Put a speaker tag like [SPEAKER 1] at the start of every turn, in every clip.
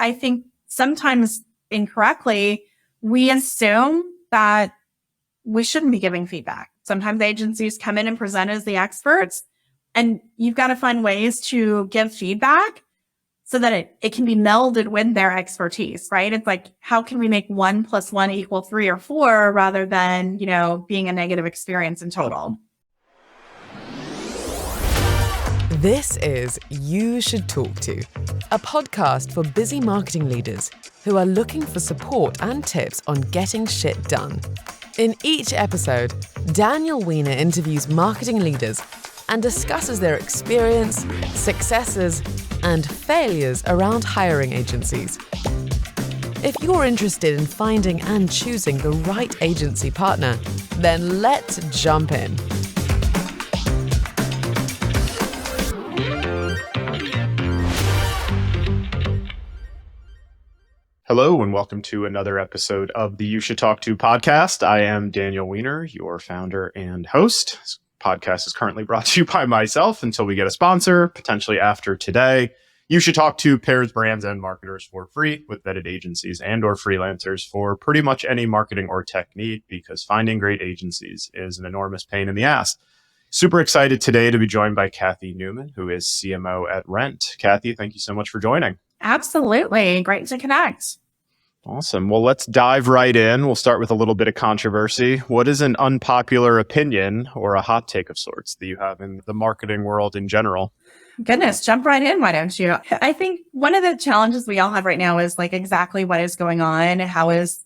[SPEAKER 1] I think sometimes incorrectly, we assume that we shouldn't be giving feedback. Sometimes agencies come in and present as the experts, and you've got to find ways to give feedback so that it can be melded with their expertise, right? It's like, how can we make 1 + 1 = 3 or 4 rather than, being a negative experience in total?
[SPEAKER 2] This is You Should Talk To, a podcast for busy marketing leaders who are looking for support and tips on getting shit done. In each episode, Daniel Weiner interviews marketing leaders and discusses their experience, successes, and failures around hiring agencies. If you're interested in finding and choosing the right agency partner, then let's jump in.
[SPEAKER 3] Hello and welcome to another episode of the You Should Talk To podcast. I am Daniel Weiner, your founder and host. This podcast is currently brought to you by myself until we get a sponsor, potentially after today. You Should Talk To pairs brands and marketers for free with vetted agencies and or freelancers for pretty much any marketing or tech need, because finding great agencies is an enormous pain in the ass. Super excited today to be joined by Kathy Neumann, who is CMO at Rent. Kathy, thank you so much for joining.
[SPEAKER 1] Absolutely. Great to connect.
[SPEAKER 3] Awesome. Well, let's dive right in. We'll start with a little bit of controversy. What is an unpopular opinion or a hot take of sorts that you have in the marketing world in general?
[SPEAKER 1] Goodness, jump right in. Why don't you? I think one of the challenges we all have right now is like exactly what is going on. How is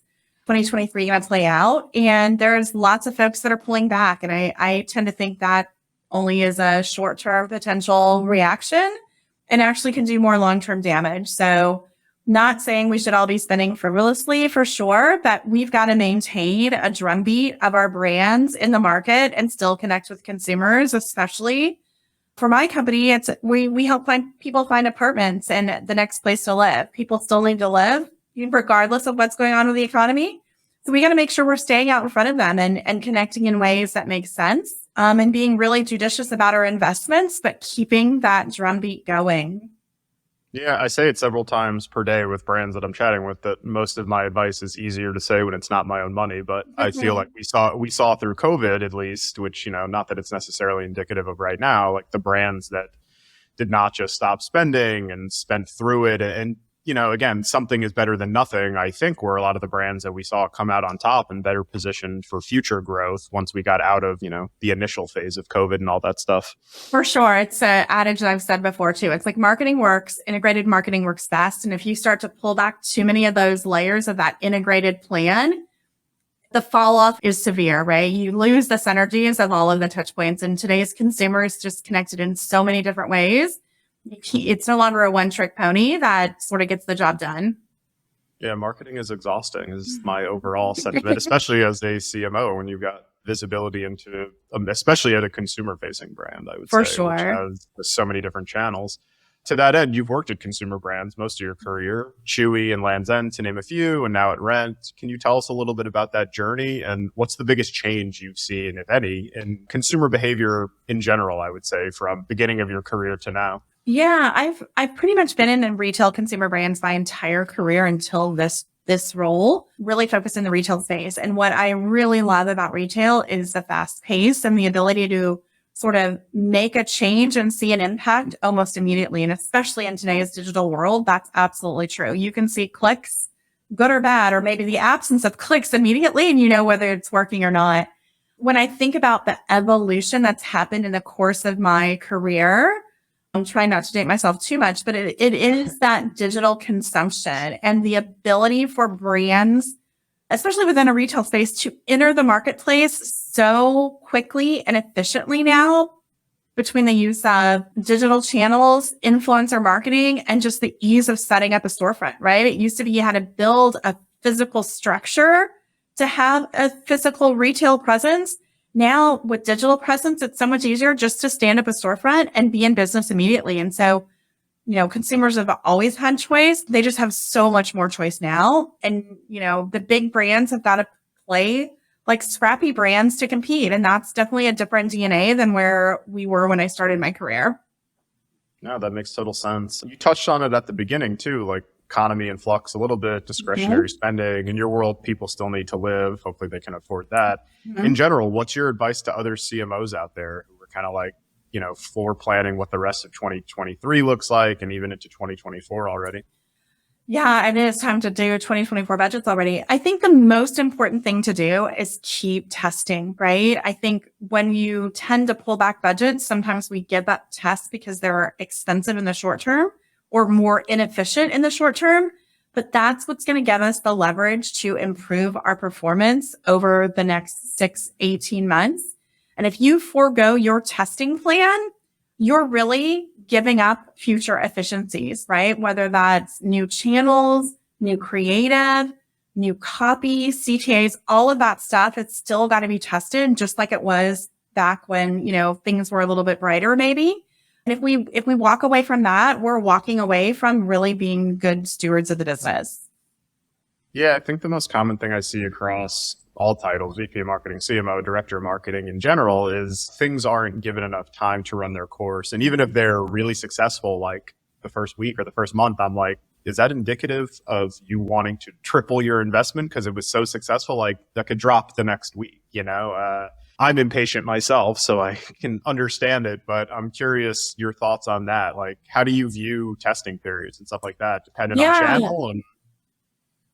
[SPEAKER 1] 2023 going to play out? And there's lots of folks that are pulling back. And I tend to think that only is a short-term potential reaction and actually can do more long-term damage. So not saying we should all be spending frivolously for sure, but we've got to maintain a drumbeat of our brands in the market and still connect with consumers, especially for my company. We help people find apartments and the next place to live. People still need to live regardless of what's going on with the economy. So we got to make sure we're staying out in front of them and connecting in ways that make sense, and being really judicious about our investments, but keeping that drumbeat going.
[SPEAKER 3] Yeah, I say it several times per day with brands that I'm chatting with that most of my advice is easier to say when it's not my own money. But I feel like we saw through COVID, at least, which, not that it's necessarily indicative of right now, like the brands that did not just stop spending and spent through it. And again, something is better than nothing. I think were a lot of the brands that we saw come out on top and better positioned for future growth once we got out of, the initial phase of COVID and all that stuff.
[SPEAKER 1] For sure. It's an adage that I've said before too. It's like marketing works, integrated marketing works best. And if you start to pull back too many of those layers of that integrated plan, the fall off is severe, right? You lose the synergies of all of the touch points. And today's consumer is just connected in so many different ways. It's no longer a one-trick pony that sort of gets the job done.
[SPEAKER 3] Yeah, marketing is exhausting is my overall sentiment, especially as a CMO when you've got visibility into, especially at a consumer-facing brand, I would say. For sure. Which has so many different channels. To that end, you've worked at consumer brands most of your career, Chewy and Land's End, to name a few, and now at Rent. Can you tell us a little bit about that journey and what's the biggest change you've seen, if any, in consumer behavior in general, I would say, from beginning of your career to now?
[SPEAKER 1] Yeah, I've pretty much been in retail consumer brands my entire career until this role, really focused in the retail space. And what I really love about retail is the fast pace and the ability to sort of make a change and see an impact almost immediately. And especially in today's digital world, that's absolutely true. You can see clicks, good or bad, or maybe the absence of clicks immediately, and you know whether it's working or not. When I think about the evolution that's happened in the course of my career, I'm trying not to date myself too much, but it is that digital consumption and the ability for brands, especially within a retail space, to enter the marketplace so quickly and efficiently now between the use of digital channels, influencer marketing, and just the ease of setting up a storefront, right? It used to be you had to build a physical structure to have a physical retail presence. Now with digital presence, it's so much easier just to stand up a storefront and be in business immediately. And so, consumers have always had choice. They just have so much more choice now. And, the big brands have got to play like scrappy brands to compete. And that's definitely a different DNA than where we were when I started my career.
[SPEAKER 3] No, that makes total sense. You touched on it at the beginning too, like economy in flux a little bit, discretionary spending. In your world, people still need to live. Hopefully they can afford that. In general, what's your advice to other CMOs out there who are kind of like, floor planning what the rest of 2023 looks like and even into 2024 already?
[SPEAKER 1] Yeah, it is time to do 2024 budgets already. I think the most important thing to do is keep testing, right? I think when you tend to pull back budgets, sometimes we give up tests because they're expensive in the short term or more inefficient in the short term. But that's what's going to give us the leverage to improve our performance over the next 18 months. And if you forego your testing plan, you're really giving up future efficiencies, right? Whether that's new channels, new creative, new copy, CTAs, all of that stuff, it's still got to be tested just like it was back when, things were a little bit brighter maybe. And if we walk away from that, we're walking away from really being good stewards of the business.
[SPEAKER 3] Yeah, I think the most common thing I see across all titles, VP of Marketing, CMO, Director of Marketing in general, is things aren't given enough time to run their course. And even if they're really successful, like the first week or the first month, I'm like, is that indicative of you wanting to triple your investment because it was so successful? Like that could drop the next week, I'm impatient myself, so I can understand it, but I'm curious your thoughts on that. Like, how do you view testing periods and stuff like that, depending on channel? And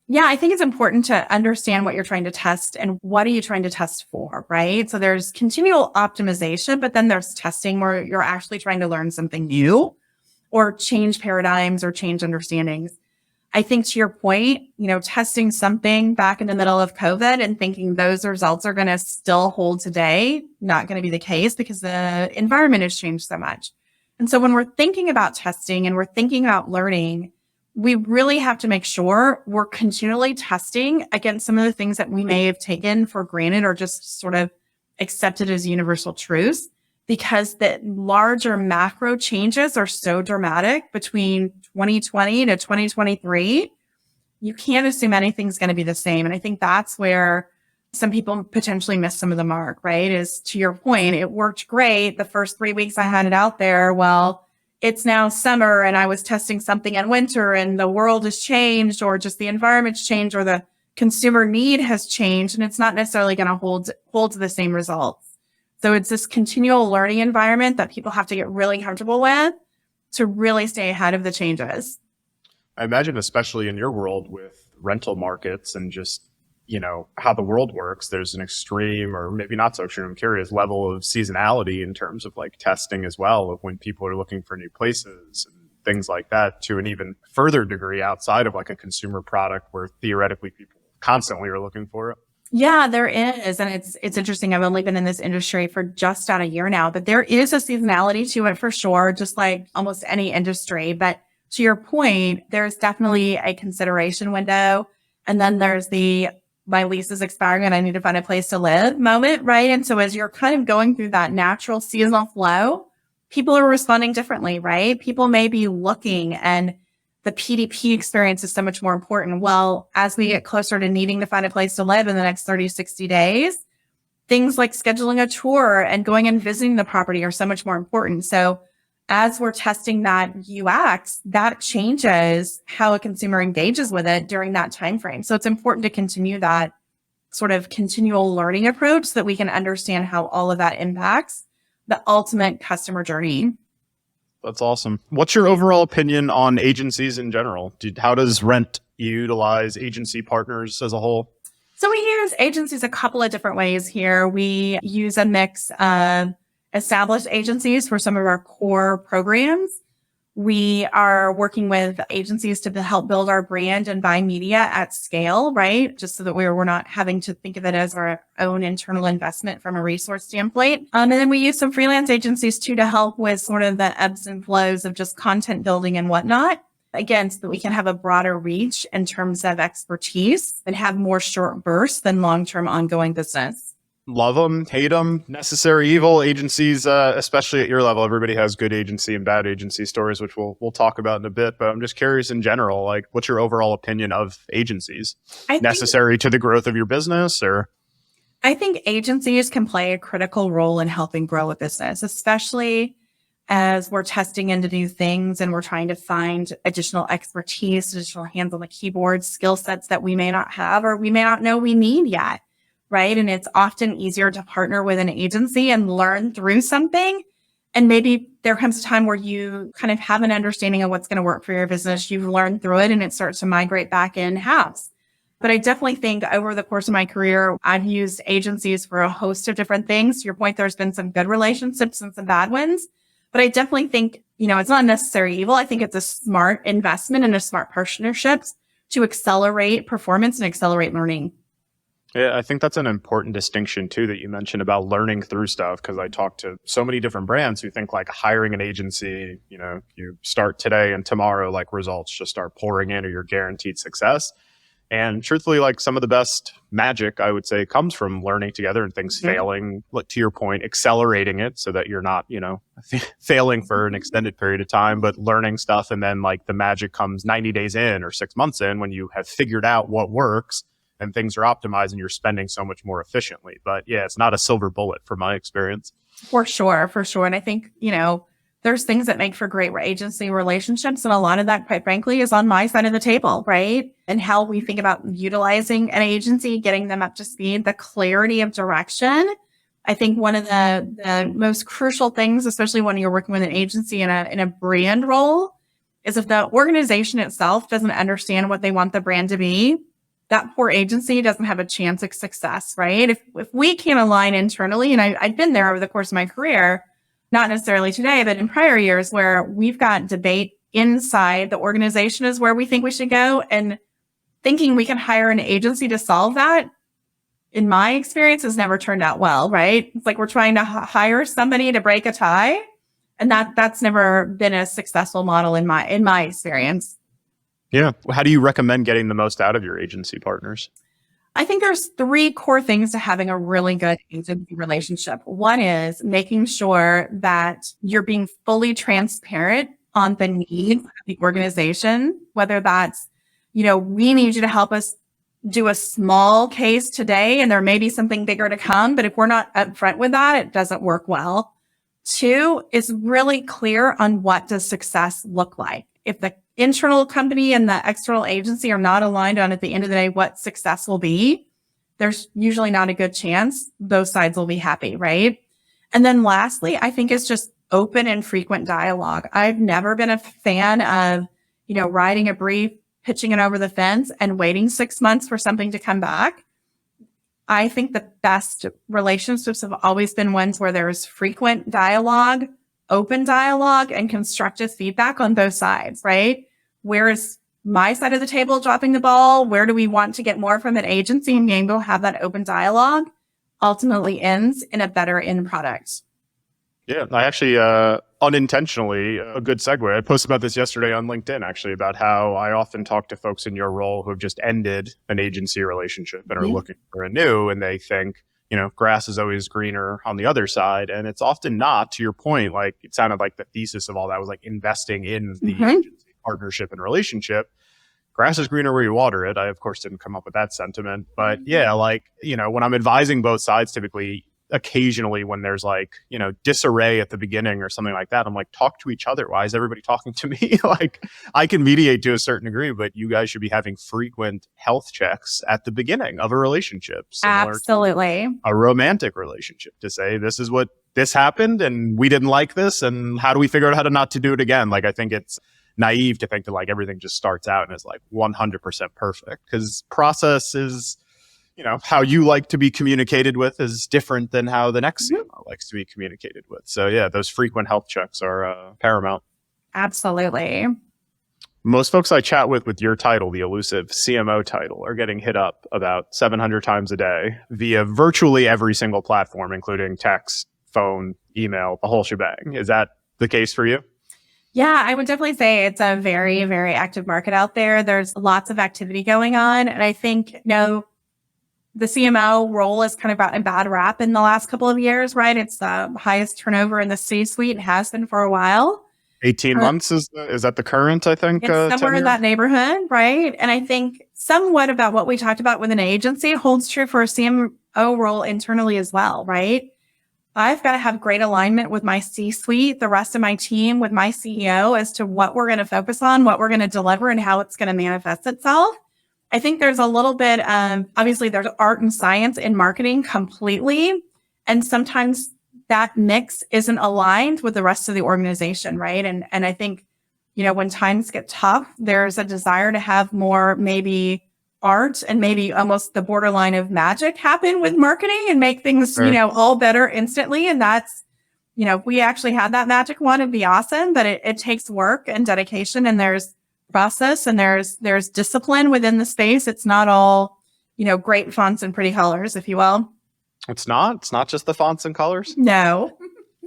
[SPEAKER 1] yeah, I think it's important to understand what you're trying to test and what are you trying to test for, right? So there's continual optimization, but then there's testing where you're actually trying to learn something new or change paradigms or change understandings. I think to your point, testing something back in the middle of COVID and thinking those results are going to still hold today, not going to be the case because the environment has changed so much. And so when we're thinking about testing and we're thinking about learning, we really have to make sure we're continually testing against some of the things that we may have taken for granted or just sort of accepted as universal truths, because the larger macro changes are so dramatic between 2020 to 2023. You can't assume anything's going to be the same. And I think that's where some people potentially miss some of the mark, right? Is to your point, it worked great the first 3 weeks I had it out there. Well, it's now summer and I was testing something in winter and the world has changed or just the environment's changed or the consumer need has changed and it's not necessarily going to hold to the same results. So it's this continual learning environment that people have to get really comfortable with to really stay ahead of the changes.
[SPEAKER 3] I imagine, especially in your world with rental markets and just, how the world works, there's an extreme or maybe not so extreme, I'm curious, level of seasonality in terms of like testing as well of when people are looking for new places and things like that, to an even further degree outside of like a consumer product where theoretically people constantly are looking for it.
[SPEAKER 1] Yeah, there is. And it's interesting. I've only been in this industry for just about a year now, but there is a seasonality to it for sure, just like almost any industry. But to your point, there's definitely a consideration window. And then there's my lease is expiring and I need to find a place to live moment, right? And so as you're kind of going through that natural seasonal flow, people are responding differently, right? People may be looking and the PDP experience is so much more important. Well, as we get closer to needing to find a place to live in the next 30, 60 days, things like scheduling a tour and going and visiting the property are so much more important. So as we're testing that UX, that changes how a consumer engages with it during that time frame. So it's important to continue that sort of continual learning approach so that we can understand how all of that impacts the ultimate customer journey.
[SPEAKER 3] That's awesome. What's your overall opinion on agencies in general? How does Rent utilize agency partners as a whole?
[SPEAKER 1] So we use agencies a couple of different ways here. We use a mix of established agencies for some of our core programs. We are working with agencies to help build our brand and buy media at scale, right? Just so that we're not having to think of it as our own internal investment from a resource standpoint. And then we use some freelance agencies too to help with sort of the ebbs and flows of just content building and whatnot. Again, so that we can have a broader reach in terms of expertise and have more short bursts than long-term ongoing business.
[SPEAKER 3] Love them, hate them, necessary evil. Agencies, especially at your level, everybody has good agency and bad agency stories, which we'll talk about in a bit. But I'm just curious in general, like, what's your overall opinion of agencies? Necessary to the growth of your business, or?
[SPEAKER 1] I think agencies can play a critical role in helping grow a business, especially as we're testing into new things and we're trying to find additional expertise, additional hands on the keyboard, skill sets that we may not have or we may not know we need yet, right? And it's often easier to partner with an agency and learn through something. And maybe there comes a time where you kind of have an understanding of what's going to work for your business. You've learned through it and it starts to migrate back in-house. But I definitely think over the course of my career, I've used agencies for a host of different things. To your point, there's been some good relationships and some bad ones. But I definitely think, it's not necessary evil. I think it's a smart investment and a smart partnerships to accelerate performance and accelerate learning.
[SPEAKER 3] Yeah, I think that's an important distinction too that you mentioned about learning through stuff, because I talk to so many different brands who think like hiring an agency, you start today and tomorrow, like results just start pouring in or you're guaranteed success. And truthfully, like some of the best magic, I would say, comes from learning together and things failing, like to your point, accelerating it so that you're not, failing for an extended period of time, but learning stuff. And then like the magic comes 90 days in or 6 months in when you have figured out what works and things are optimized and you're spending so much more efficiently. But yeah, it's not a silver bullet from my experience.
[SPEAKER 1] For sure. And I think, there's things that make for great agency relationships. And a lot of that, quite frankly, is on my side of the table, right? And how we think about utilizing an agency, getting them up to speed, the clarity of direction. I think one of the most crucial things, especially when you're working with an agency in a brand role, is if the organization itself doesn't understand what they want the brand to be, that poor agency doesn't have a chance of success, right? If we can't align internally, and I've been there over the course of my career, not necessarily today, but in prior years where we've got debate inside the organization is where we think we should go, and thinking we can hire an agency to solve that, in my experience, has never turned out well, right? It's like we're trying to hire somebody to break a tie, and that's never been a successful model in my experience.
[SPEAKER 3] Yeah. How do you recommend getting the most out of your agency partners?
[SPEAKER 1] I think there's 3 core things to having a really good agency relationship. One is making sure that you're being fully transparent on the needs of the organization, whether that's, we need you to help us do a small case today and there may be something bigger to come. But if we're not upfront with that, it doesn't work well. 2 is really clear on what does success look like. If the internal company and the external agency are not aligned on, at the end of the day, what success will be, there's usually not a good chance both sides will be happy, right? And then lastly, I think it's just open and frequent dialogue. I've never been a fan of, writing a brief, pitching it over the fence and waiting 6 months for something to come back. I think the best relationships have always been ones where there's frequent dialogue, open dialogue, and constructive feedback on both sides, right? Where is my side of the table dropping the ball? Where do we want to get more from an agency? And being able to have that open dialogue ultimately ends in a better end product.
[SPEAKER 3] Yeah, I actually unintentionally, a good segue. I posted about this yesterday on LinkedIn, actually, about how I often talk to folks in your role who have just ended an agency relationship and are looking for a new, and they think, grass is always greener on the other side. And it's often not. To your point, like it sounded like the thesis of all that was like investing in the agency partnership and relationship. Grass is greener where you water it. I, of course, didn't come up with that sentiment. But yeah, like, when I'm advising both sides, typically, occasionally when there's like, disarray at the beginning or something like that, I'm like, talk to each other. Why is everybody talking to me? Like, I can mediate to a certain degree, but you guys should be having frequent health checks at the beginning of a relationship.
[SPEAKER 1] Absolutely.
[SPEAKER 3] A romantic relationship, to say, this happened and we didn't like this, and how do we figure out how to not to do it again? Like, I think it's naive to think that like everything just starts out and is like 100% perfect, because process is, how you like to be communicated with is different than how the next CMO likes to be communicated with. So yeah, those frequent health checks are paramount.
[SPEAKER 1] Absolutely.
[SPEAKER 3] Most folks I chat with your title, the elusive CMO title, are getting hit up about 700 times a day via virtually every single platform, including text, phone, email, the whole shebang. Is that the case for you?
[SPEAKER 1] Yeah, I would definitely say it's a very, very active market out there. There's lots of activity going on. And I think, the CMO role has kind of gotten a bad rap in the last couple of years, right? It's the highest turnover in the C-suite and has been for a while.
[SPEAKER 3] 18 months is that the current, I think?
[SPEAKER 1] It's somewhere
[SPEAKER 3] tenure?
[SPEAKER 1] in that neighborhood, right? And I think somewhat about what we talked about with an agency holds true for a CMO role internally as well, right? I've got to have great alignment with my C-suite, the rest of my team, with my CEO as to what we're going to focus on, what we're going to deliver, and how it's going to manifest itself. I think there's a little bit, obviously there's art and science in marketing completely. And sometimes that mix isn't aligned with the rest of the organization, right? And I think, when times get tough, there's a desire to have more maybe art and maybe almost the borderline of magic happen with marketing and make things,
[SPEAKER 3] Sure.
[SPEAKER 1] all better instantly. And that's, if we actually had that magic one, it'd be awesome, but it takes work and dedication, and there's process and there's discipline within the space. It's not all, great fonts and pretty colors, if you will.
[SPEAKER 3] It's not just the fonts and colors.
[SPEAKER 1] No.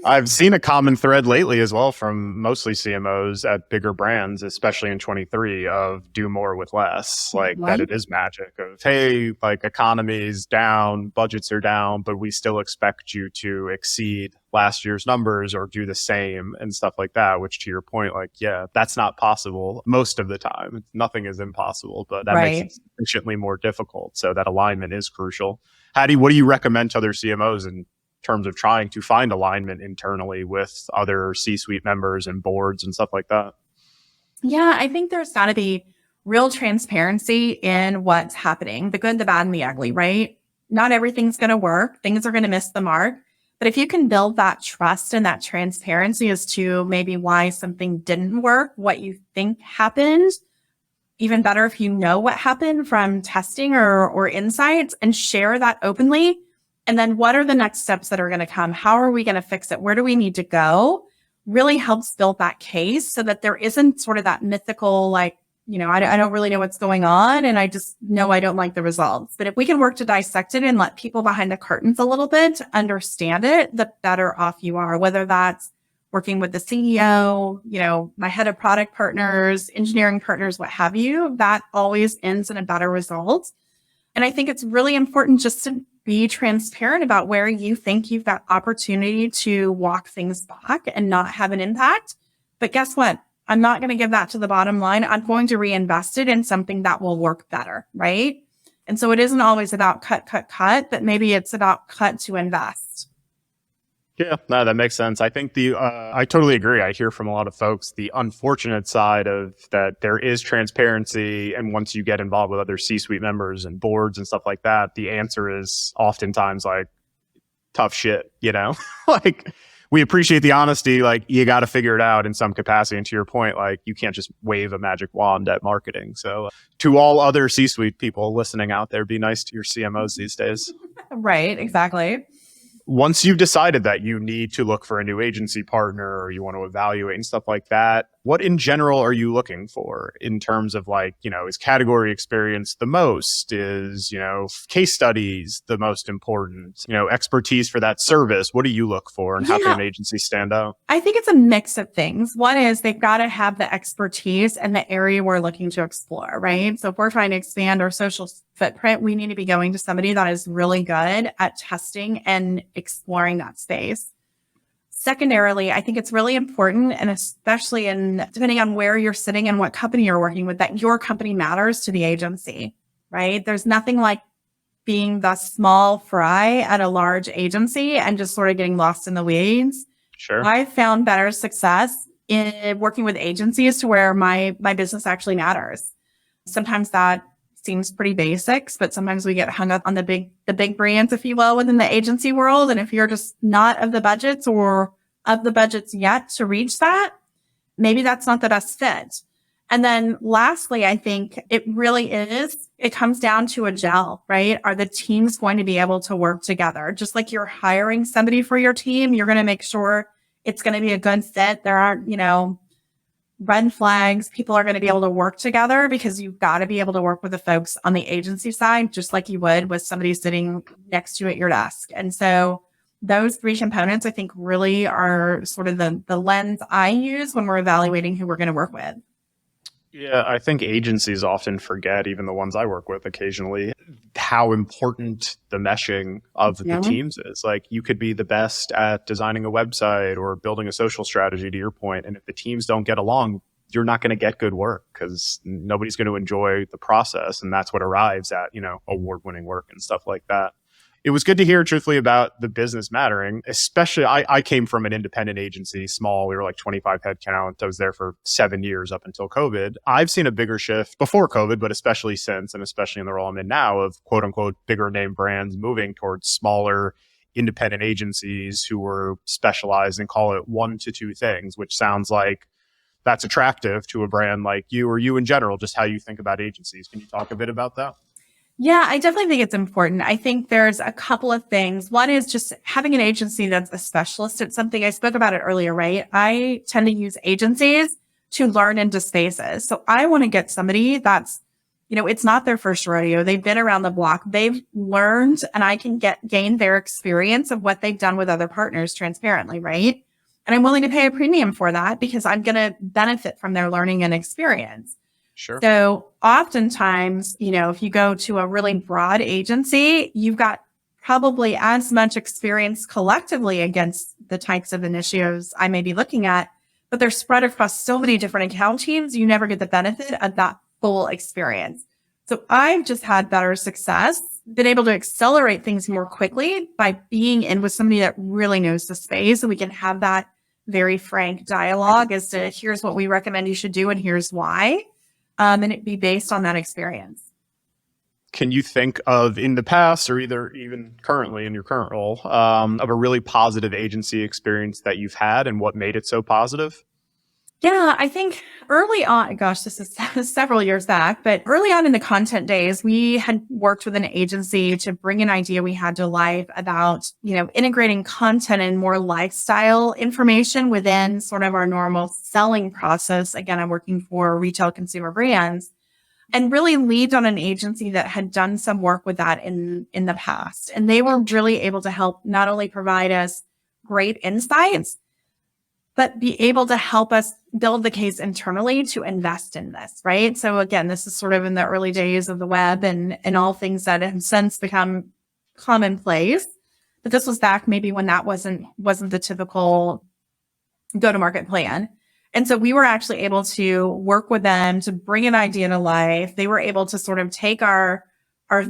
[SPEAKER 3] I've seen a common thread lately as well from mostly CMOs at bigger brands, especially in 23, of do more with less. Like that it is magic of, hey, like economy's down, budgets are down, but we still expect you to exceed last year's numbers or do the same and stuff like that, which to your point, like, yeah, that's not possible most of the time. Nothing is impossible, but that makes it sufficiently more difficult. So that alignment is crucial. What do you recommend to other CMOs in terms of trying to find alignment internally with other C-suite members and boards and stuff like that?
[SPEAKER 1] Yeah, I think there's got to be real transparency in what's happening, the good, the bad, and the ugly, right? Not everything's going to work. Things are going to miss the mark. But if you can build that trust and that transparency as to maybe why something didn't work, what you think happened, even better if you know what happened from testing or insights, and share that openly. And then what are the next steps that are going to come? How are we going to fix it? Where do we need to go? Really helps build that case so that there isn't sort of that mythical, like, I don't really know what's going on, and I just know I don't like the results. But if we can work to dissect it and let people behind the curtains a little bit to understand it, the better off you are, whether that's working with the CEO, my head of product partners, engineering partners, what have you, that always ends in a better result. And I think it's really important just to be transparent about where you think you've got opportunity to walk things back and not have an impact. But guess what? I'm not going to give that to the bottom line. I'm going to reinvest it in something that will work better, right? And so it isn't always about cut, but maybe it's about cut to invest.
[SPEAKER 3] Yeah, no, that makes sense. I think I totally agree. I hear from a lot of folks the unfortunate side of that there is transparency. And once you get involved with other C-suite members and boards and stuff like that, the answer is oftentimes like tough shit, like we appreciate the honesty. Like you got to figure it out in some capacity. And to your point, like you can't just wave a magic wand at marketing. So to all other C-suite people listening out there, be nice to your CMOs these days.
[SPEAKER 1] Right, exactly.
[SPEAKER 3] Once you've decided that you need to look for a new agency partner or you want to evaluate and stuff like that, what in general are you looking for in terms of like, is category experience the most? Is, case studies the most important? Expertise for that service? What do you look for and how can an agency stand out?
[SPEAKER 1] I think it's a mix of things. One is they've got to have the expertise and the area we're looking to explore, right? So if we're trying to expand our social footprint, we need to be going to somebody that is really good at testing and exploring that space. Secondarily, I think it's really important, and especially depending on where you're sitting and what company you're working with, that your company matters to the agency, right? There's nothing like being the small fry at a large agency and just sort of getting lost in the weeds.
[SPEAKER 3] Sure.
[SPEAKER 1] I've found better success in working with agencies to where my business actually matters. Sometimes that seems pretty basics, but sometimes we get hung up on the big brands, if you will, within the agency world. And if you're just not of the budgets or of the budgets yet to reach that, maybe that's not the best fit. And then lastly, I think it comes down to a gel, right? Are the teams going to be able to work together? Just like you're hiring somebody for your team, you're going to make sure it's going to be a good fit. There aren't, red flags. People are going to be able to work together because you've got to be able to work with the folks on the agency side, just like you would with somebody sitting next to you at your desk. And so those three components, I think, really are sort of the lens I use when we're evaluating who we're going to work with.
[SPEAKER 3] Yeah, I think agencies often forget, even the ones I work with occasionally, how important the meshing of the teams is. Like you could be the best at designing a website or building a social strategy, to your point, and if the teams don't get along, you're not going to get good work because nobody's going to enjoy the process. And that's what arrives at, award-winning work and stuff like that. it was good to hear truthfully about the business mattering, especially I came from an independent agency, small. We were like 25 head count. I was there for 7 years up until COVID. I've seen a bigger shift before COVID, but especially since, and especially in the role I'm in now, of quote unquote bigger name brands moving towards smaller independent agencies who were specialized and call it 1 to 2 things, which sounds like that's attractive to a brand like you, or you in general, just how you think about agencies. Can you talk a bit about that?
[SPEAKER 1] Yeah, I definitely think it's important. I think there's a couple of things. One is just having an agency that's a specialist at something. I spoke about it earlier, right? I tend to use agencies to learn into spaces. So I want to get somebody that's, it's not their first rodeo. They've been around the block. They've learned, and I can gain their experience of what they've done with other partners transparently, right? And I'm willing to pay a premium for that because I'm going to benefit from their learning and experience.
[SPEAKER 3] Sure.
[SPEAKER 1] So oftentimes, if you go to a really broad agency, you've got probably as much experience collectively against the types of initiatives I may be looking at, but they're spread across so many different account teams, you never get the benefit of that full experience. So I've just had better success, been able to accelerate things more quickly by being in with somebody that really knows the space, and we can have that very frank dialogue as to here's what we recommend you should do and here's why. And it be based on that experience.
[SPEAKER 3] Can you think of in the past or either even currently in your current role of a really positive agency experience that you've had and what made it so positive?
[SPEAKER 1] Yeah, I think early on, gosh, this is several years back, but early on in the content days, we had worked with an agency to bring an idea we had to life about, integrating content and more lifestyle information within sort of our normal selling process. Again, I'm working for retail consumer brands and really lead on an agency that had done some work with that in the past. And they were really able to help not only provide us great insights, but be able to help us build the case internally to invest in this, right? So again, this is sort of in the early days of the web and all things that have since become commonplace. But this was back maybe when that wasn't the typical go-to-market plan. And so we were actually able to work with them to bring an idea to life. They were able to sort of take our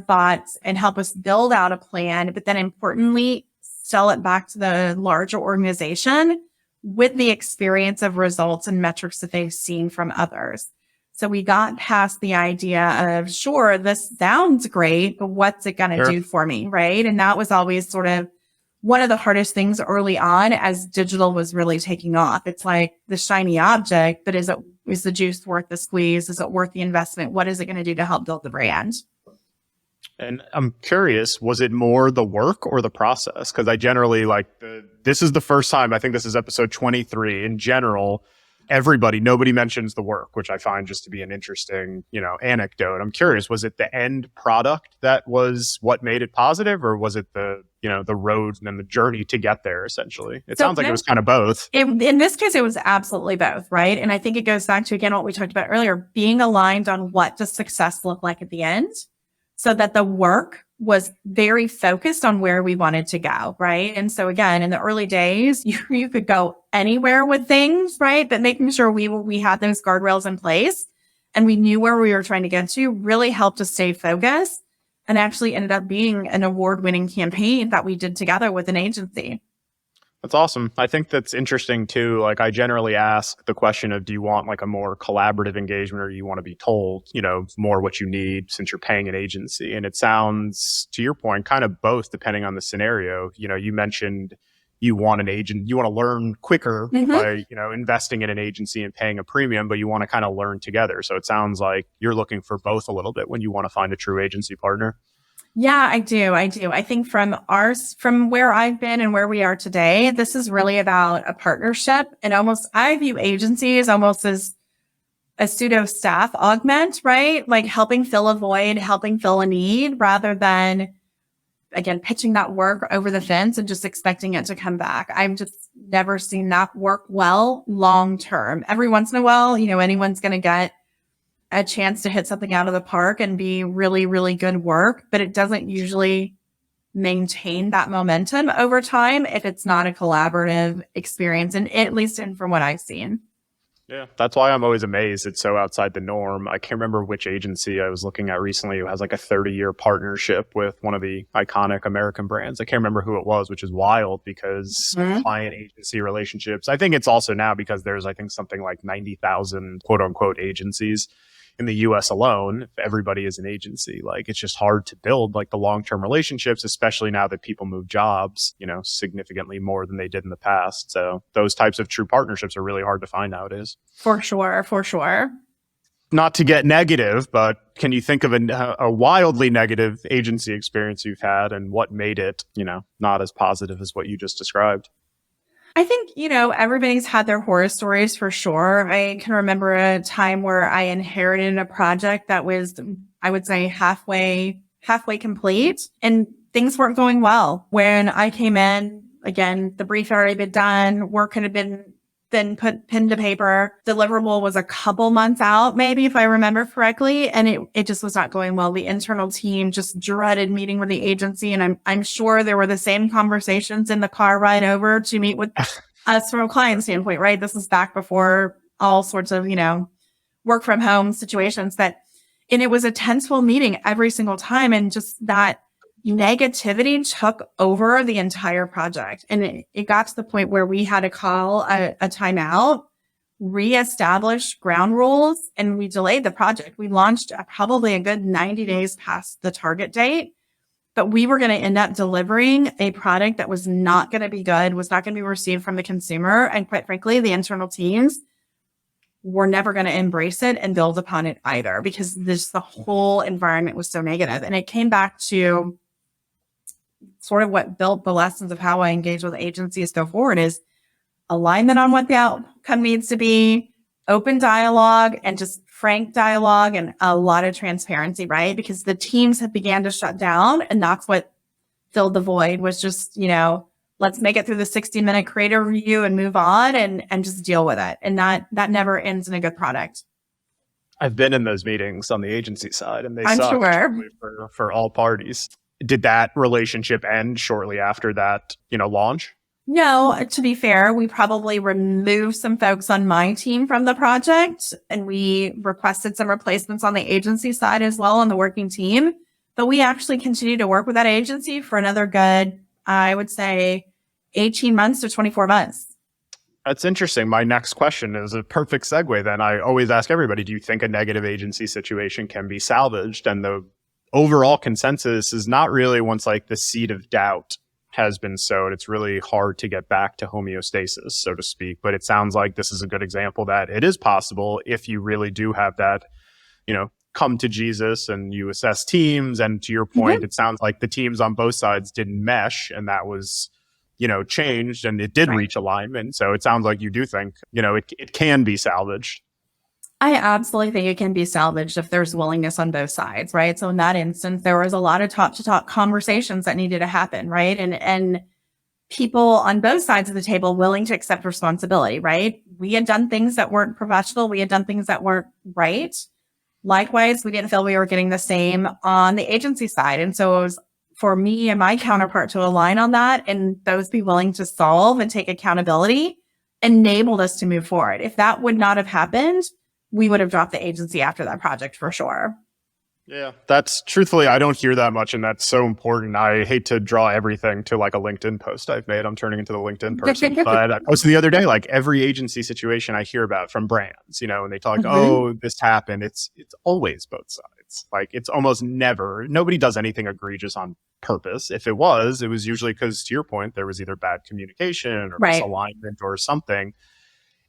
[SPEAKER 1] thoughts and help us build out a plan, but then importantly, sell it back to the larger organization with the experience of results and metrics that they've seen from others. So we got past the idea of, sure, this sounds great, but what's it going to do for me, right? And that was always sort of one of the hardest things early on as digital was really taking off. It's like the shiny object, but is the juice worth the squeeze? Is it worth the investment? What is it going to do to help build the brand?
[SPEAKER 3] And I'm curious, was it more the work or the process? Because I generally this is the first time, I think this is episode 23. In general, nobody mentions the work, which I find just to be an interesting, anecdote. I'm curious, was it the end product that was what made it positive, or was it the road and the journey to get there, essentially? It sounds like it was kind of both.
[SPEAKER 1] In this case, it was absolutely both, right? And I think it goes back to, again, what we talked about earlier, being aligned on what does success look like at the end, so that the work was very focused on where we wanted to go, right? And so again, in the early days, you could go anywhere with things, right? But making sure we had those guardrails in place and we knew where we were trying to get to really helped us stay focused, and actually ended up being an award-winning campaign that we did together with an agency.
[SPEAKER 3] That's awesome. I think that's interesting too. I generally ask the question of, do you want a more collaborative engagement, or you want to be told, more what you need since you're paying an agency? And it sounds, to your point, kind of both depending on the scenario. You mentioned you want an agent, you want to learn quicker by, investing in an agency and paying a premium, but you want to kind of learn together. So it sounds like you're looking for both a little bit when you want to find a true agency partner.
[SPEAKER 1] Yeah, I do. I think from where I've been and where we are today, this is really about a partnership, and I view agencies almost as a pseudo staff augment, right? Like helping fill a void, helping fill a need, rather than, again, pitching that work over the fence and just expecting it to come back. I've just never seen that work well long term. Every once in a while, anyone's going to get a chance to hit something out of the park and be really, really good work, but it doesn't usually maintain that momentum over time if it's not a collaborative experience, and at least from what I've seen.
[SPEAKER 3] Yeah, that's why I'm always amazed it's so outside the norm. I can't remember which agency I was looking at recently who has like a 30-year partnership with one of the iconic American brands. I can't remember who it was, which is wild because client agency relationships. I think it's also now because there's, I think, something like 90,000 quote unquote agencies in the US alone. If everybody is an agency, like it's just hard to build like the long-term relationships, especially now that people move jobs, significantly more than they did in the past. So those types of true partnerships are really hard to find nowadays.
[SPEAKER 1] For sure. For sure.
[SPEAKER 3] Not to get negative, but can you think of a wildly negative agency experience you've had and what made it, not as positive as what you just described?
[SPEAKER 1] I think, everybody's had their horror stories for sure. I can remember a time where I inherited a project that was, I would say, halfway complete, and things weren't going well. When I came in, again, the brief had already been done, work had been put pen to paper. Deliverable was a couple months out, maybe, if I remember correctly. And it just was not going well. The internal team just dreaded meeting with the agency. And I'm sure there were the same conversations in the car ride over to meet with us from a client standpoint, right? This is back before all sorts of, work from home situations and it was a tenseful meeting every single time. And just that negativity took over the entire project. And it got to the point where we had to call a timeout, reestablish ground rules, and we delayed the project. We launched probably a good 90 days past the target date, but we were going to end up delivering a product that was not going to be good, was not going to be received from the consumer. And quite frankly, the internal teams were never going to embrace it and build upon it either, because the whole environment was so negative. And it came back to sort of what built the lessons of how I engage with agencies go forward is alignment on what the outcome needs to be, open dialogue, and just frank dialogue, and a lot of transparency, right? Because the teams have began to shut down, and that's what filled the void, was just, let's make it through the 60-minute creative review and move on and just deal with it. And that never ends in a good product.
[SPEAKER 3] I've been in those meetings on the agency side, and they
[SPEAKER 1] I'm
[SPEAKER 3] suck
[SPEAKER 1] sure.
[SPEAKER 3] for all parties. Did that relationship end shortly after that, launch?
[SPEAKER 1] No, to be fair, we probably removed some folks on my team from the project, and we requested some replacements on the agency side as well on the working team. But we actually continued to work with that agency for another good, I would say, 18 months to 24 months.
[SPEAKER 3] That's interesting. My next question is a perfect segue then. I always ask everybody, do you think a negative agency situation can be salvaged? And the overall consensus is not really, once like the seed of doubt has been sowed, it's really hard to get back to homeostasis, so to speak. But it sounds like this is a good example that it is possible if you really do have that, come to Jesus and you assess teams. And to your point, It sounds like the teams on both sides didn't mesh, and that was, changed, and it did reach alignment. So it sounds like you do think, it can be salvaged.
[SPEAKER 1] I absolutely think it can be salvaged if there's willingness on both sides, right? So in that instance, there was a lot of top-to-top conversations that needed to happen, right? And people on both sides of the table willing to accept responsibility, right? We had done things that weren't professional. We had done things that weren't right. Likewise, we didn't feel we were getting the same on the agency side. And so it was for me and my counterpart to align on that, and those be willing to solve and take accountability, enabled us to move forward. If that would not have happened, we would have dropped the agency after that project for sure.
[SPEAKER 3] Yeah, that's truthfully, I don't hear that much, and that's so important. I hate to draw everything to like a LinkedIn post I've made. I'm turning into the LinkedIn person. But I posted the other day, like every agency situation I hear about from brands, and they talk, oh, this happened. It's always both sides. Like it's almost never, nobody does anything egregious on purpose. If it was usually because, to your point, there was either bad communication or misalignment or something.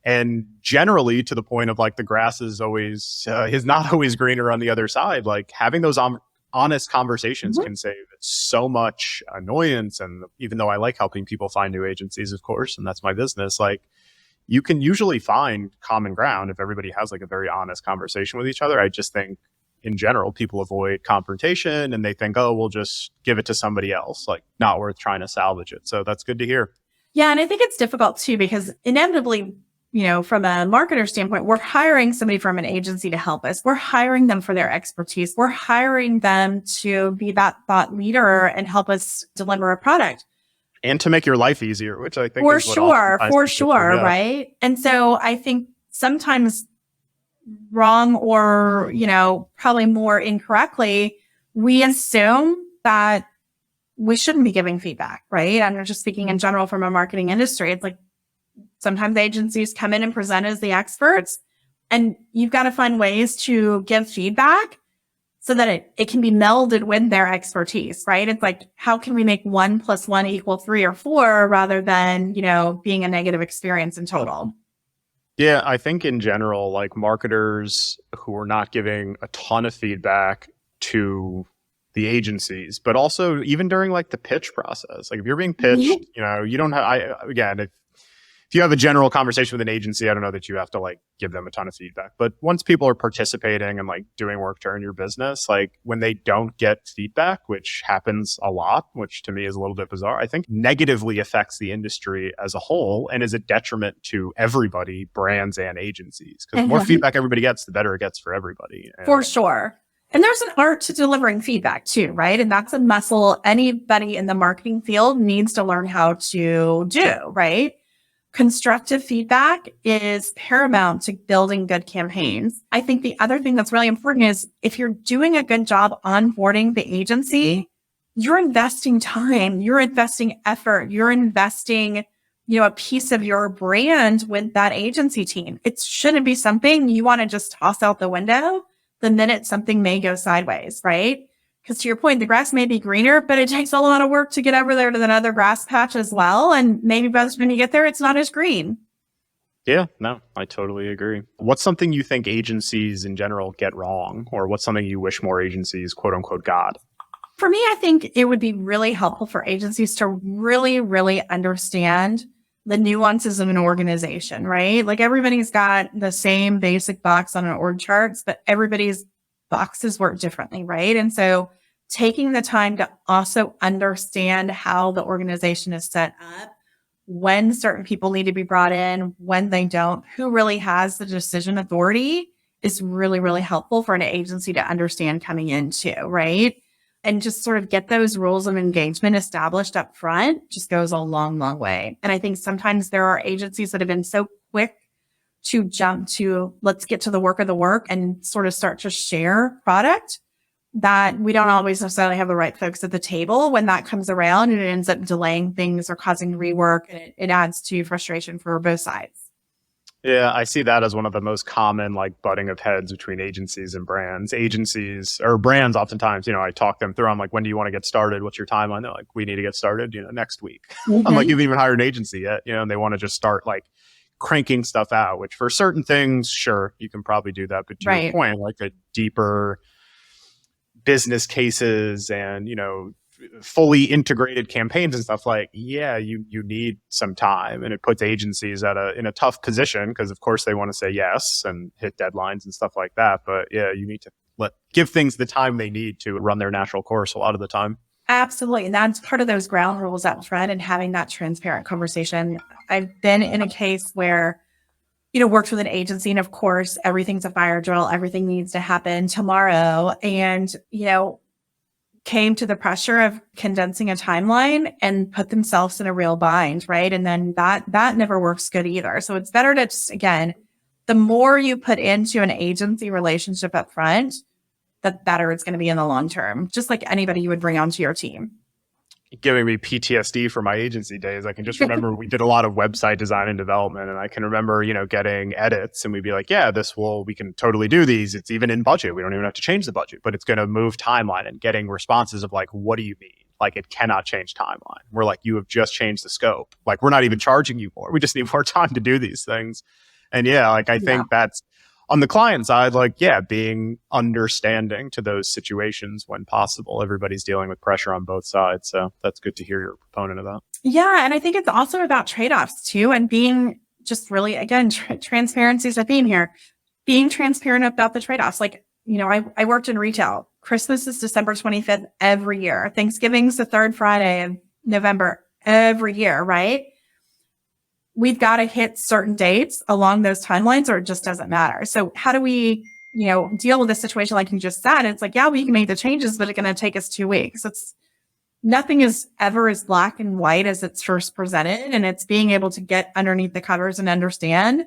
[SPEAKER 3] And generally, to the point of like the grass is not always greener on the other side. Like having those honest conversations can save so much annoyance. And even though I like helping people find new agencies, of course, and that's my business, like you can usually find common ground if everybody has like a very honest conversation with each other. I just think in general, people avoid confrontation and they think, oh, we'll just give it to somebody else, like not worth trying to salvage it. So that's good to hear.
[SPEAKER 1] Yeah. And I think it's difficult too, because inevitably, from a marketer standpoint, we're hiring somebody from an agency to help us. We're hiring them for their expertise. We're hiring them to be that thought leader and help us deliver a product.
[SPEAKER 3] And to make your life easier, which I think
[SPEAKER 1] for sure, right? And so I think sometimes wrong or, probably more incorrectly, we assume that we shouldn't be giving feedback, right? I'm just speaking in general from a marketing industry. It's like sometimes agencies come in and present as the experts, and you've got to find ways to give feedback so that it can be melded with their expertise, right? It's like, how can we make 1 + 1 = 3 or 4 rather than, being a negative experience in total?
[SPEAKER 3] Yeah, I think in general, like marketers who are not giving a ton of feedback to the agencies, but also even during like the pitch process, like if you're being pitched, you don't have, if you have a general conversation with an agency, I don't know that you have to like give them a ton of feedback. But once people are participating and like doing work to earn your business, like when they don't get feedback, which happens a lot, which to me is a little bit bizarre, I think negatively affects the industry as a whole and is a detriment to everybody, brands and agencies. Because the more feedback everybody gets, the better it gets for everybody.
[SPEAKER 1] For sure. And there's an art to delivering feedback too, right? And that's a muscle anybody in the marketing field needs to learn how to do, right? Constructive feedback is paramount to building good campaigns. I think the other thing that's really important is if you're doing a good job onboarding the agency, you're investing time, you're investing effort, you're investing, a piece of your brand with that agency team. It shouldn't be something you want to just toss out the window the minute something may go sideways, right? Because to your point, the grass may be greener, but it takes a lot of work to get over there to another grass patch as well. And maybe by the time you get there, it's not as green.
[SPEAKER 3] Yeah, no, I totally agree. What's something you think agencies in general get wrong? Or what's something you wish more agencies, quote unquote, got?
[SPEAKER 1] For me, I think it would be really helpful for agencies to really, really understand the nuances of an organization, right? Like everybody's got the same basic box on an org charts, but everybody's boxes work differently, right? And so taking the time to also understand how the organization is set up, when certain people need to be brought in, when they don't, who really has the decision authority is really, really helpful for an agency to understand coming into, right? And just sort of get those rules of engagement established up front just goes a long, long way. And I think sometimes there are agencies that have been so quick to jump to let's get to the work of the work and sort of start to share product that we don't always necessarily have the right folks at the table when that comes around, and it ends up delaying things or causing rework, and it adds to frustration for both sides.
[SPEAKER 3] Yeah, I see that as one of the most common like butting of heads between agencies and brands. Agencies or brands oftentimes, I talk them through. I'm like, when do you want to get started? What's your timeline? They're like, we need to get started, next week. I'm like, you haven't even hired an agency yet, and they want to just start like cranking stuff out, which for certain things, sure, you can probably do that. But to your point, like a deeper business cases and, fully integrated campaigns and stuff, like, yeah, you need some time, and it puts agencies in a tough position because of course they want to say yes and hit deadlines and stuff like that. But yeah, you need to give things the time they need to run their natural course a lot of the time.
[SPEAKER 1] Absolutely. And that's part of those ground rules up front and having that transparent conversation. I've been in a case where, worked with an agency, and of course, everything's a fire drill. Everything needs to happen tomorrow. And, came to the pressure of condensing a timeline and put themselves in a real bind, right? And then that never works good either. So it's better to just, again, the more you put into an agency relationship up front, the better it's going to be in the long term, just like anybody you would bring onto your team.
[SPEAKER 3] Giving me PTSD from my agency days. I can just remember we did a lot of website design and development, and I can remember, getting edits, and we'd be like, yeah, we can totally do these. It's even in budget. We don't even have to change the budget, but it's going to move timeline, and getting responses of like, what do you mean? Like, it cannot change timeline. We're like, you have just changed the scope. Like, we're not even charging you more. We just need more time to do these things. And yeah, like, I think that's on the client side, like, yeah, being understanding to those situations when possible. Everybody's dealing with pressure on both sides. So that's good to hear you're a proponent of that.
[SPEAKER 1] Yeah. And I think it's also about trade-offs too, and being just really, again, transparency is a theme here. Being transparent about the trade-offs. Like, I worked in retail. Christmas is December 25th every year. Thanksgiving's the third Friday of November every year, right? We've got to hit certain dates along those timelines, or it just doesn't matter. So how do we, deal with this situation like you just said? It's like, yeah, we can make the changes, but it's going to take us 2 weeks. Nothing is ever as black and white as it's first presented. And it's being able to get underneath the covers and understand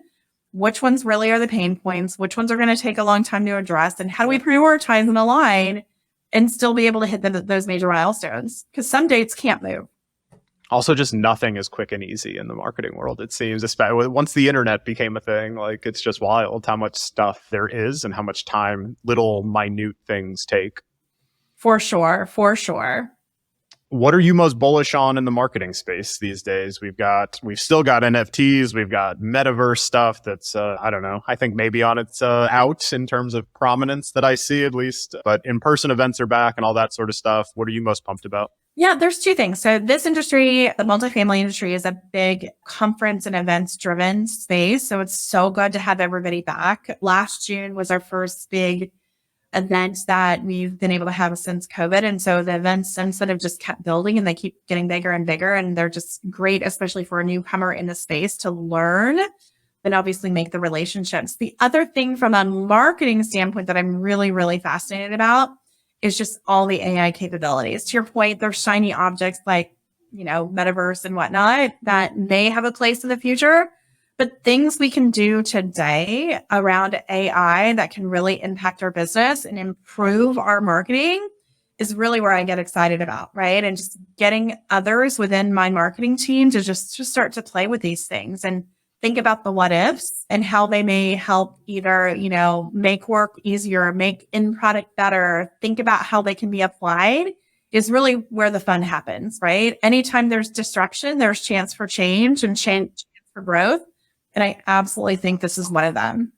[SPEAKER 1] which ones really are the pain points, which ones are going to take a long time to address, and how do we prioritize and align and still be able to hit those major milestones? Because some dates can't move.
[SPEAKER 3] Also, just nothing is quick and easy in the marketing world, it seems. Especially once the internet became a thing, like it's just wild how much stuff there is and how much time little minute things take.
[SPEAKER 1] For sure. For sure.
[SPEAKER 3] What are you most bullish on in the marketing space these days? We've still got NFTs, we've got metaverse stuff that's I don't know. I think maybe on its out in terms of prominence that I see at least. But in-person events are back and all that sort of stuff. What are you most pumped about?
[SPEAKER 1] Yeah, there's two things. So this industry, the multifamily industry, is a big conference and events driven space. So it's so good to have everybody back. Last June was our first big event that we've been able to have since COVID. And so the events since then have just kept building and they keep getting bigger and bigger. And they're just great, especially for a newcomer in the space to learn and obviously make the relationships. The other thing from a marketing standpoint that I'm really, really fascinated about is just all the AI capabilities. To your point, there's shiny objects like, metaverse and whatnot that may have a place in the future, but things we can do today around AI that can really impact our business and improve our marketing is really where I get excited about, right? And just getting others within my marketing team to just start to play with these things and think about the what ifs and how they may help either, make work easier, make in product better, think about how they can be applied is really where the fun happens, right? Anytime there's disruption, there's chance for change and chance for growth. And I absolutely think this is one of them.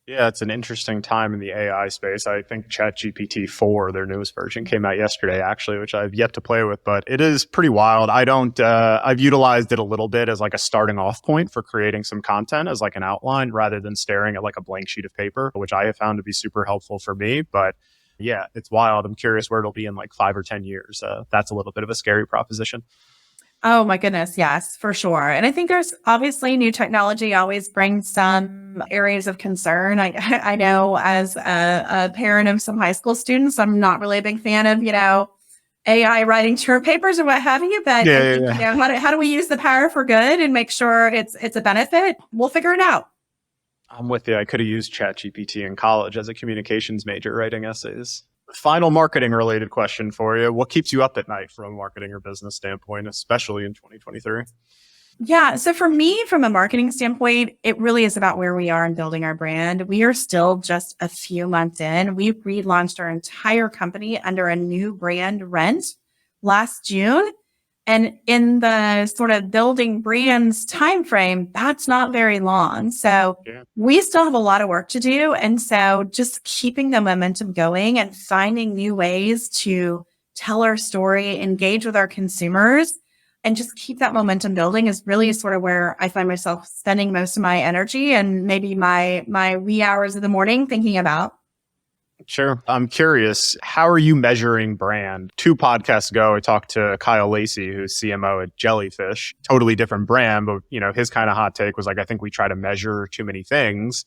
[SPEAKER 3] Yeah, it's an interesting time in the AI space. I think ChatGPT-4, their newest version, came out yesterday, actually, which I've yet to play with, but it is pretty wild. I've utilized it a little bit as like a starting off point for creating some content as like an outline rather than staring at like a blank sheet of paper, which I have found to be super helpful for me. But yeah, it's wild. I'm curious where it'll be in like 5 or 10 years. That's a little bit of a scary proposition.
[SPEAKER 1] Oh my goodness. Yes, for sure. And I think there's obviously new technology always brings some areas of concern. I know as a parent of some high school students, I'm not really a big fan of, AI writing term papers or what have you, but how do we use the power for good and make sure it's a benefit? We'll figure it out.
[SPEAKER 3] I'm with you. I could have used ChatGPT in college as a communications major writing essays. Final marketing related question for you. What keeps you up at night from a marketing or business standpoint, especially in 2023?
[SPEAKER 1] Yeah. So for me, from a marketing standpoint, it really is about where we are in building our brand. We are still just a few months in. We relaunched our entire company under a new brand, Rent, last June. And in the sort of building brands timeframe, that's not very long. So we still have a lot of work to do. And so just keeping the momentum going and finding new ways to tell our story, engage with our consumers, and just keep that momentum building is really sort of where I find myself spending most of my energy and maybe my wee hours of the morning thinking about.
[SPEAKER 3] Sure. I'm curious, how are you measuring brand? 2 podcasts ago, I talked to Kyle Lacey, who's CMO at Jellyfish, totally different brand, but his kind of hot take was like, I think we try to measure too many things,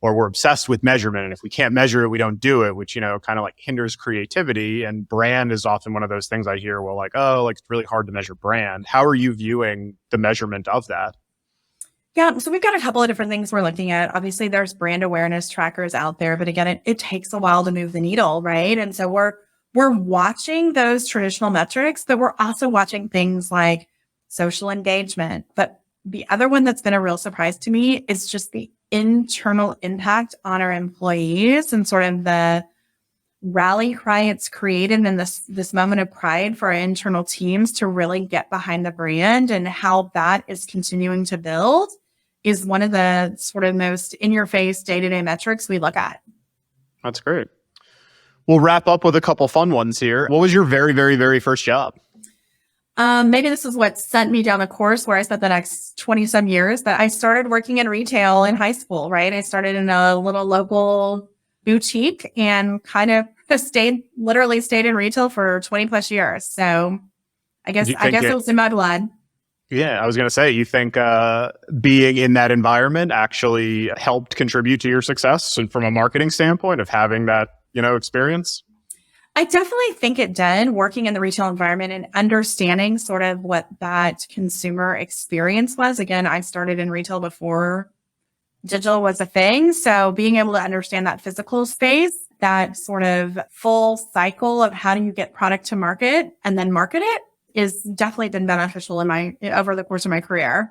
[SPEAKER 3] or we're obsessed with measurement. And if we can't measure it, we don't do it, which, kind of like hinders creativity. And brand is often one of those things I hear, well, like, oh, like it's really hard to measure brand. How are you viewing the measurement of that?
[SPEAKER 1] Yeah, so we've got a couple of different things we're looking at. Obviously, there's brand awareness trackers out there, but again, it takes a while to move the needle, right? And so we're watching those traditional metrics, but we're also watching things like social engagement. But the other one that's been a real surprise to me is just the internal impact on our employees and sort of the rally cry it's created in this moment of pride for our internal teams to really get behind the brand, and how that is continuing to build is one of the sort of most in-your-face day-to-day metrics we look at.
[SPEAKER 3] That's great. We'll wrap up with a couple fun ones here. What was your very, very, very first job?
[SPEAKER 1] Maybe this is what sent me down a course where I spent the next 20-some years, but I started working in retail in high school, right? I started in a little local boutique and kind of literally stayed in retail for 20 plus years. So I guess it was in my blood.
[SPEAKER 3] Yeah, I was going to say, you think being in that environment actually helped contribute to your success, and from a marketing standpoint of having that, experience?
[SPEAKER 1] I definitely think it did, working in the retail environment and understanding sort of what that consumer experience was. Again, I started in retail before digital was a thing. So being able to understand that physical space, that sort of full cycle of how do you get product to market and then market it is definitely been beneficial over the course of my career.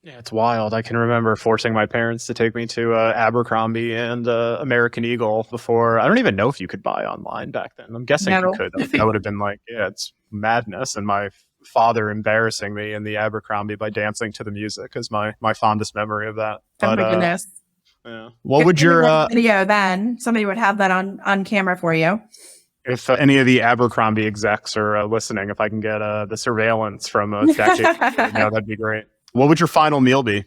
[SPEAKER 3] Yeah, it's wild. I can remember forcing my parents to take me to Abercrombie and American Eagle before. I don't even know if you could buy online back then. I'm guessing you could. That would have been like, yeah, it's madness. And my father embarrassing me in the Abercrombie by dancing to the music is my fondest memory of that.
[SPEAKER 1] Oh my goodness.
[SPEAKER 3] Yeah. What would your
[SPEAKER 1] video then? Somebody would have that on camera for you.
[SPEAKER 3] If any of the Abercrombie execs are listening, if I can get the surveillance from a decade, that'd be great. What would your final meal be?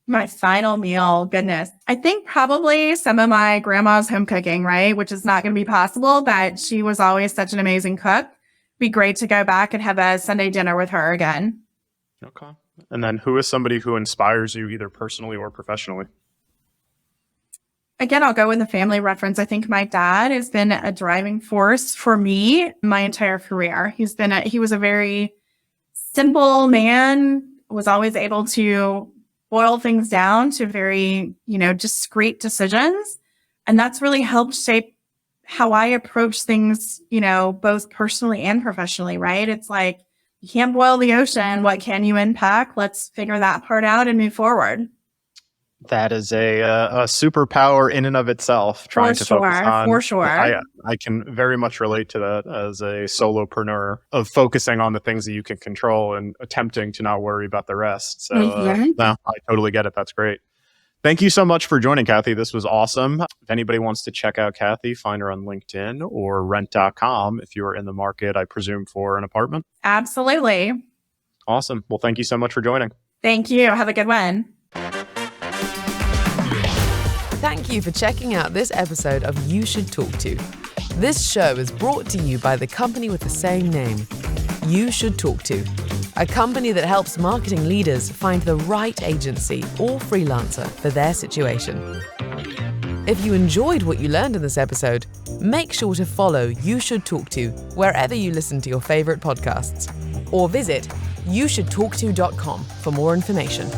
[SPEAKER 1] My final meal, goodness. I think probably some of my grandma's home cooking, right? Which is not going to be possible, but she was always such an amazing cook. Be great to go back and have a Sunday dinner with her again.
[SPEAKER 3] Okay. And then who is somebody who inspires you either personally or professionally?
[SPEAKER 1] Again, I'll go with the family reference. I think my dad has been a driving force for me my entire career. He was a very simple man, was always able to boil things down to very, discrete decisions. And that's really helped shape how I approach things, both personally and professionally, right? It's like, you can't boil the ocean. What can you impact? Let's figure that part out and move forward.
[SPEAKER 3] That is a superpower in and of itself. Focus on.
[SPEAKER 1] For sure.
[SPEAKER 3] I can very much relate to that as a solopreneur of focusing on the things that you can control and attempting to not worry about the rest. So no, I totally get it. That's great. Thank you so much for joining, Kathy. This was awesome. If anybody wants to check out Kathy, find her on LinkedIn or rent.com if you are in the market, I presume, for an apartment.
[SPEAKER 1] Absolutely.
[SPEAKER 3] Awesome. Well, thank you so much for joining.
[SPEAKER 1] Thank you. Have a good one.
[SPEAKER 2] Thank you for checking out this episode of You Should Talk To. This show is brought to you by the company with the same name, You Should Talk To, a company that helps marketing leaders find the right agency or freelancer for their situation. If you enjoyed what you learned in this episode, make sure to follow You Should Talk To wherever you listen to your favorite podcasts, or visit youshouldtalkto.com for more information.